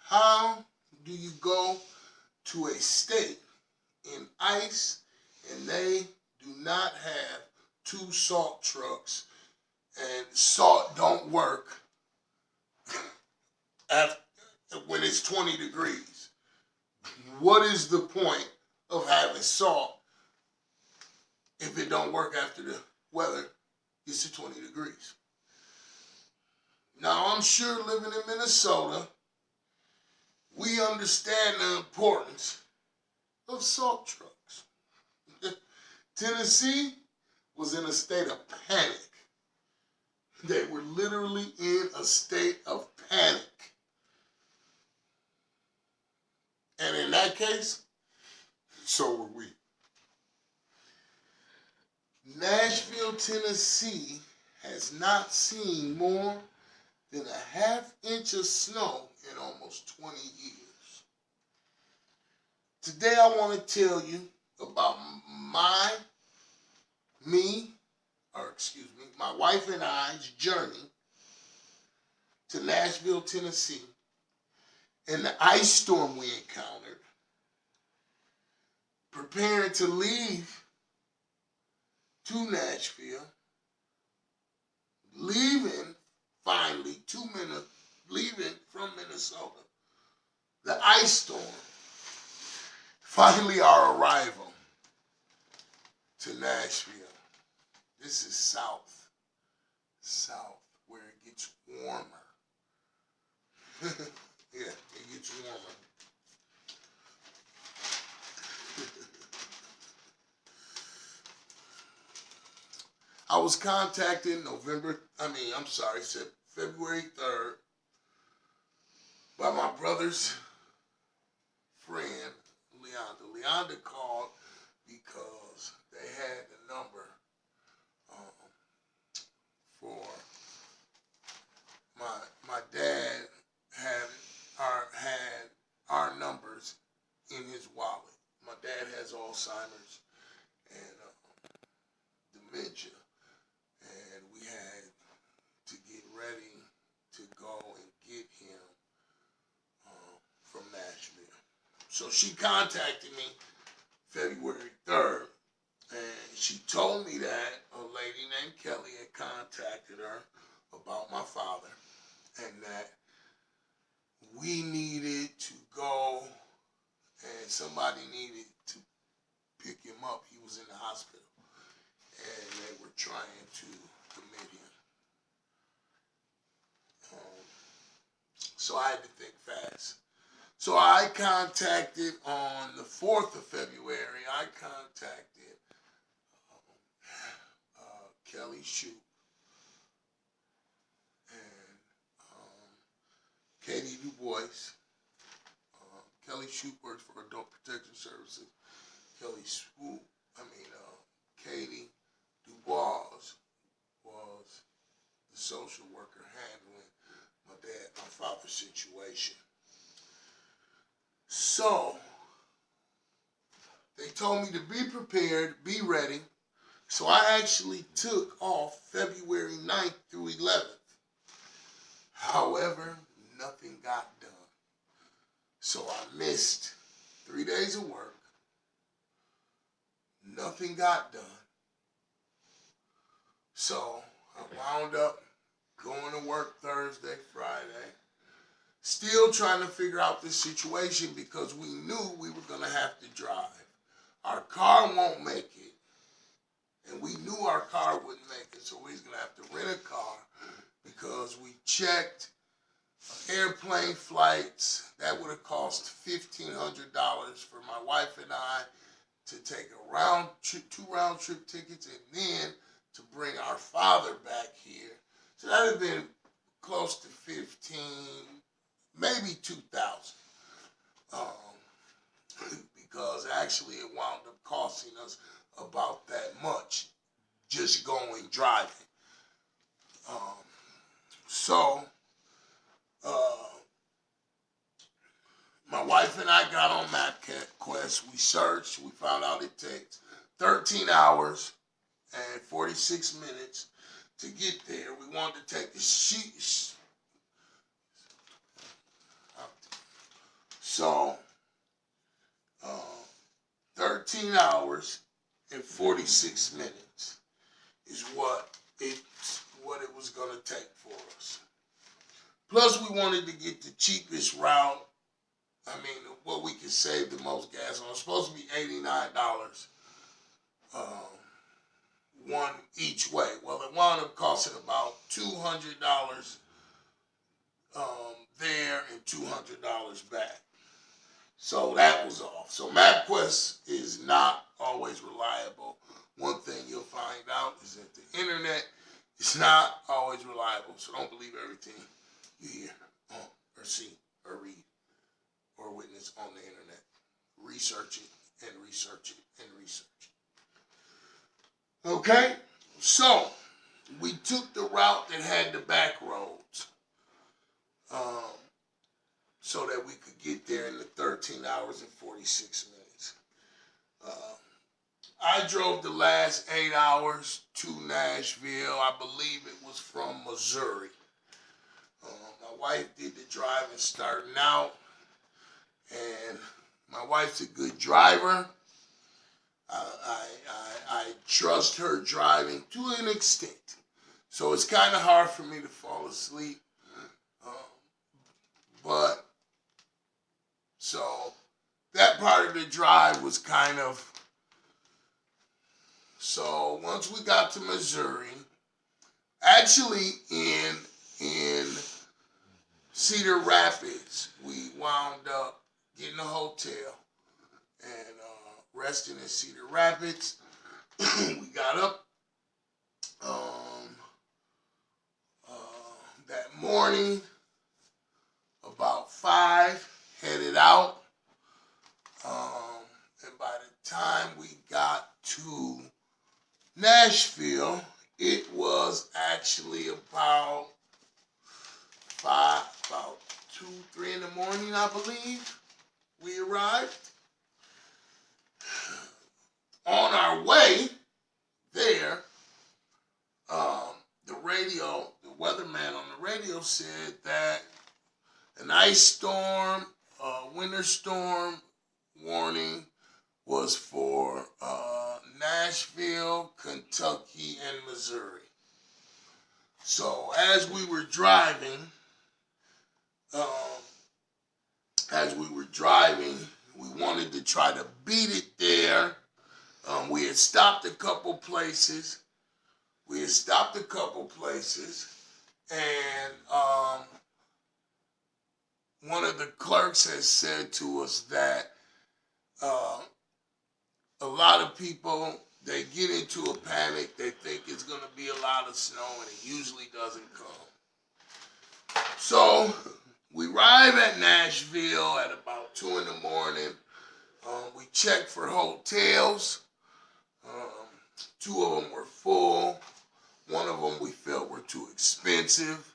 How do you go to a state in ICE and they do not have 2 salt trucks and salt don't work after, when it's 20 degrees? What is the point of having salt if it don't work after the weather gets to 20 degrees? Now, I'm sure living in Minnesota, we understand the importance of salt trucks. Tennessee was in a state of panic. They were literally in a state of panic. And in that case, so were we. Nashville, Tennessee has not seen more than a ½ inch of snow in almost 20 years. Today I want to tell you about my wife and I's journey to Nashville, Tennessee, and the ice storm we encountered, preparing to leave to Nashville, leaving finally leaving from Minnesota, the ice storm, finally our arrival to Nashville. This is south, where it gets warmer. Yeah, it gets warmer. I was contacted February 3rd by my brother's friend, Leonda. Leonda called because they had the number for my dad had our numbers in his wallet. My dad has Alzheimer's and dementia, and we had to get ready to go and get him from Nashville. So she contacted me February 3rd, and she told me that a lady named Kelly had contacted her about my father, and that we needed to go, and somebody needed to pick him up. He was in the hospital, and they were trying to commit him. So I had to think fast. So I contacted on the 4th of February, I contacted Kelly Shoup and Katie Du Bois. Kelly Shoup works for Adult Protection Services. Katie Du Bois was the social worker handling my father's situation. So they told me to be prepared, be ready. So I actually took off February 9th through 11th. However, nothing got done. So I missed 3 days of work. Nothing got done. So I wound up going to work Thursday, Friday, still trying to figure out this situation because we knew we were going to have to drive. Our car won't make it. And we knew our car wouldn't make it, so we was going to have to rent a car because we checked airplane flights. That would have cost $1,500 for my wife and I to take two round trip tickets and then to bring our father back here. So that would have been close to 15, maybe 2,000. Because actually it wound up costing us about that much just driving. My wife and I got on MapQuest. We searched. We found out it takes 13 hours and 46 minutes to get there. We wanted to take the So, 13 hours and 46 minutes is what it was going to take for us. Plus, we wanted to get the cheapest route. I mean, what we could save the most gas on. It's supposed to be $89 one each way. Well, it wound up costing about $200 there and $200 back. So that was off. So MapQuest is not always reliable. One thing you'll find out is that the internet is not always reliable. So don't believe everything you hear or see or read or witness on the internet. Research it and research it and research it. Okay? So we took the route that had the back roads. So that we could get there in the 13 hours and 46 minutes. I drove the last 8 hours to Nashville. I believe it was from Missouri. My wife did the driving starting out, and my wife's a good driver. I trust her driving to an extent. So it's kind of hard for me to fall asleep. But so that part of the drive was kind of, so once we got to Missouri, actually in Cedar Rapids, we wound up getting a hotel and resting in Cedar Rapids. We got up that morning about 5, headed out, and by the time we got to Nashville, it was actually about 2, 3 in the morning, I believe, we arrived. On our way there, the weatherman on the radio said that an ice storm, winter storm warning was for Nashville, Kentucky, and Missouri. So as we were driving, we wanted to try to beat it there. We had stopped a couple places. And one of the clerks has said to us that a lot of people, they get into a panic. They think it's going to be a lot of snow, and it usually doesn't come. So we arrive at Nashville at about 2 in the morning. We checked for hotels. 2 of them were full. One of them we felt were too expensive.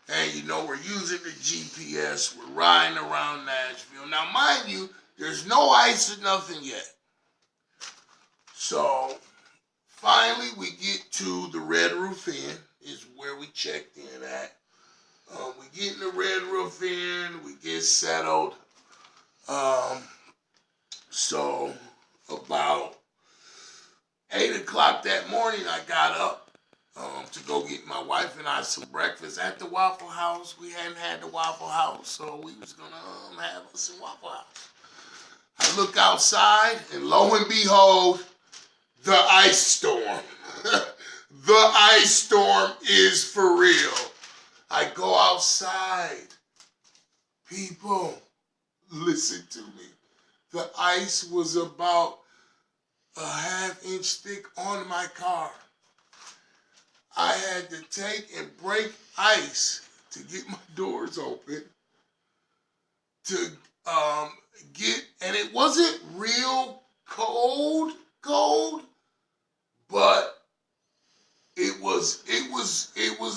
And you know, we're using the GPS. We're riding around Nashville. Now, mind you, there's no ice or nothing yet. So finally we get to the Red Roof Inn, is where we checked in at. We get in the Red Roof Inn, we get settled. So about 8 o'clock that morning, I got up to go get my wife and I some breakfast at the Waffle House. We hadn't had the Waffle House, so we was going to have us some Waffle House. I look outside, and lo and behold, the ice storm. The ice storm is for real. I go outside. People, listen to me. The ice was about a ½ inch thick on my car. I had to take and break ice to get my doors open to get, and it wasn't real cold, but it was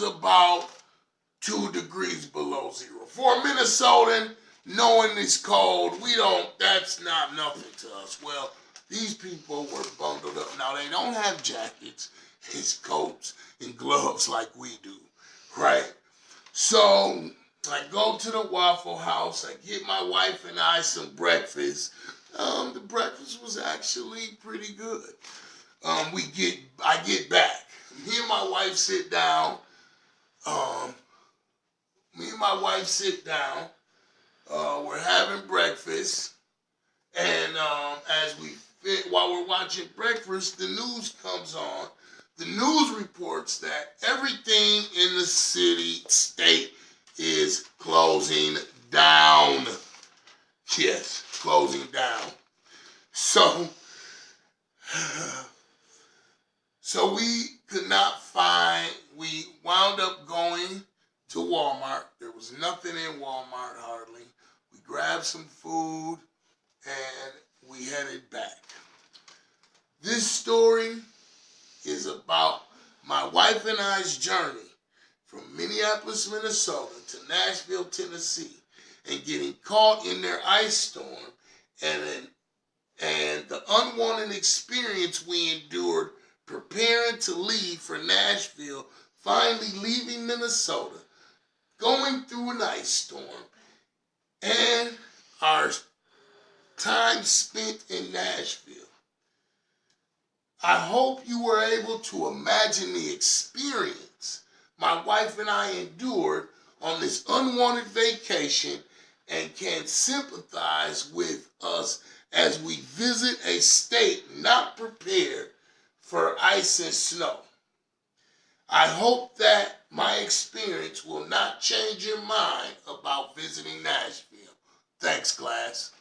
about 2 degrees below zero. For a Minnesotan, knowing it's cold, that's not nothing to us. Well, these people were bundled up. Now, they don't have jackets, it's coats and gloves like we do, right? So I go to the Waffle House. I get my wife and I some breakfast. The breakfast was actually pretty good. I get back. Me and my wife sit down. Um, Me and my wife sit down. We're having breakfast, and while we're watching breakfast, the news comes on. The news reports that everything in the state is closing down. Yes, closing down. So, we could not find. We wound up going to Walmart. There was nothing in Walmart hardly. We grabbed some food and we headed back. This story is about my wife and I's journey from Minneapolis, Minnesota to Nashville, Tennessee, and getting caught in their ice storm and the unwanted experience we endured preparing to leave for Nashville, finally leaving Minnesota, going through an ice storm, and our time spent in Nashville. I hope you were able to imagine the experience my wife and I endured on this unwanted vacation and can sympathize with us as we visit a state not prepared for ice and snow. I hope that my experience will not change your mind about visiting Nashville. Thanks, class.